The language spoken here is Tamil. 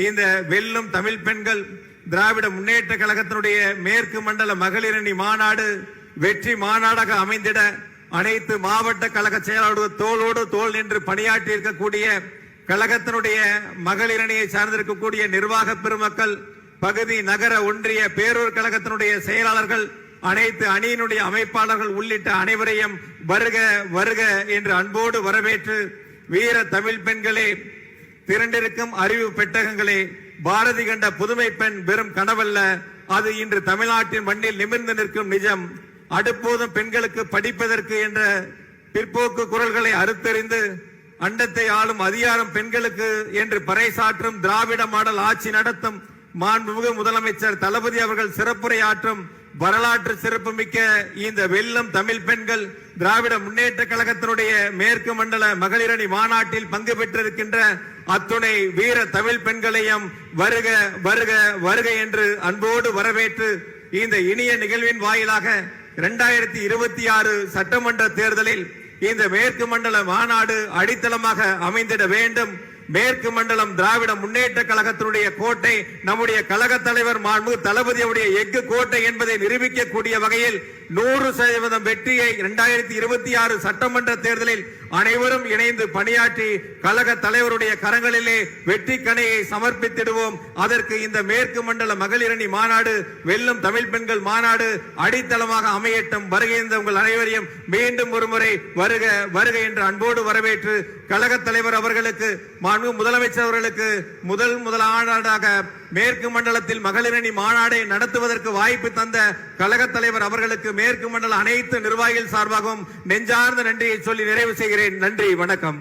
இந்த வெல்லும் தமிழ் பெண்கள் திராவிட முன்னேற்ற கழகத்தினுடைய மேற்கு மண்டல மகளிரணி மாநாடு வெற்றி மாநாடாக அமைந்திட அனைத்து மாவட்ட கழக செயலாளர்கள் தோளோடு தோள் நின்று பணியாற்றி இருக்கக்கூடிய கழகத்தினுடைய மகளிரணியை சார்ந்திருக்கக்கூடிய நிர்வாக பெருமக்கள், பகுதி நகர ஒன்றிய பேரூர் கழகத்தினுடைய செயலாளர்கள், அனைத்து அணியினுடைய அமைப்பாளர்கள் உள்ளிட்ட அனைவரையும் வருக வருக என்று அன்போடு வரவேற்று, வீர தமிழ் பெண்களே, திரண்டிருக்கும் அறிவு பெட்டகங்களே, பாரதி கண்ட புதுமை பெண் வெறும் கனவல்ல, அது இன்று தமிழ்நாட்டின் மண்ணில் நிமிர்ந்து நிற்கும் நிஜம். அடுப்போதும் பெண்களுக்கு படிப்பதற்கு என்ற பிற்போக்கு குரல்களை அறுத்தறிந்து அண்டத்தை ஆளும் அதிகாரம் பெண்களுக்கு என்று பறைசாற்றும் திராவிட மாடல் ஆட்சி நடத்தும் மாண்புமிகு முதலமைச்சர் தளபதி அவர்கள் சிறப்புரையாற்றும் வரலாற்று சிறப்புமிக்க இந்த வெல்லும் தமிழ் பெண்கள் திராவிட முன்னேற்ற கழகத்தினுடைய மேற்கு மண்டல மகளிரணி மாநாட்டில் பங்கு பெற்றிருக்கின்ற அத்துணை வீர தமிழ் பெண்களையும் வருக வருக வருக என்று அன்போடு வரவேற்று, இந்த இனிய நிகழ்வின் வாயிலாக 2026 சட்டமன்ற தேர்தலில் இந்த மேற்கு மண்டல மாநாடு அடித்தளமாக அமைந்திட வேண்டும். மேற்கு மண்டலம் திராவிட முன்னேற்ற கழகத்தினுடைய கோட்டை, நம்முடைய கழக தலைவர் மாண்புமிகு தளபதியுடைய எஃகு கோட்டை என்பதை நிரூபிக்கக்கூடிய வகையில் 100% வெற்றியை 2026 சட்டமன்ற தேர்தலில் அனைவரும் இணைந்து பணியாற்றி கழக தலைவருடைய கரங்களிலே வெற்றி கணையை சமர்ப்பித்திடுவோம். அதற்கு இந்த மேற்கு மண்டல மகளிரணி மாநாடு, வெல்லும் தமிழ் பெண்கள் மாநாடு அடித்தளமாக அமையட்டும். வருகின்ற உங்கள் அனைவரையும் மீண்டும் ஒருமுறை வருக வருக என்று அன்போடு வரவேற்று, கழக தலைவர் அவர்களுக்கு, முதலமைச்சர் அவர்களுக்கு முதலாவதாக மேற்கு மண்டலத்தில் மகளிரணி மாநாடை நடத்துவதற்கு வாய்ப்பு தந்த கழக தலைவர் அவர்களுக்கு மேற்கு மண்டல அனைத்து நிர்வாகிகள் சார்பாகவும் நெஞ்சார்ந்த நன்றியை சொல்லி நிறைவு செய்கிறேன். நன்றி, வணக்கம்.